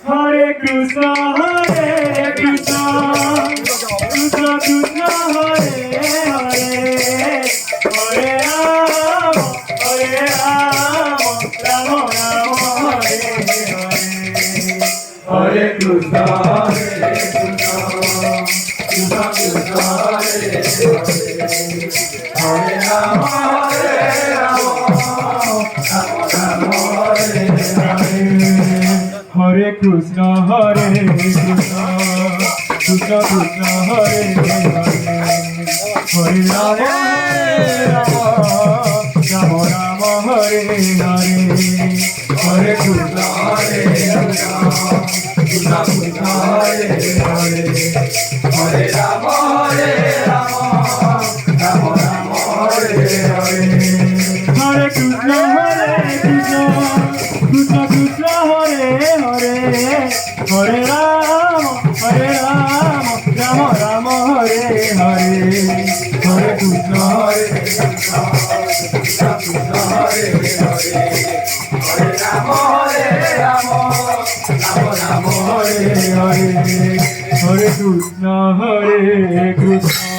Hare Krishna, Hare Krishna, Krishna Krishna, Hare Hare, Hare Rama, Rama Rama, Hare Hare, Hare Krishna, Hare Krishna, Krishna Krishna, Hare Hare, Hare Rama, Rama Rama, Hare Hare, Hare Krishna, Hare Krishna, Krishna Krishna, Hare Hare, Hare Rama, Rama Rama, Hare Hare, Hare Krishna, Hare Krishna, Krishna Krishna, Hare Hare, Hare Rama, Rama Rama, Hare Hare, Hare Krishna, Hare Krishna, Krishna Krishna, Hare Hare, Hare Rama, Rama Rama, Hare Hare, Hare Krishna, Hare Krishna.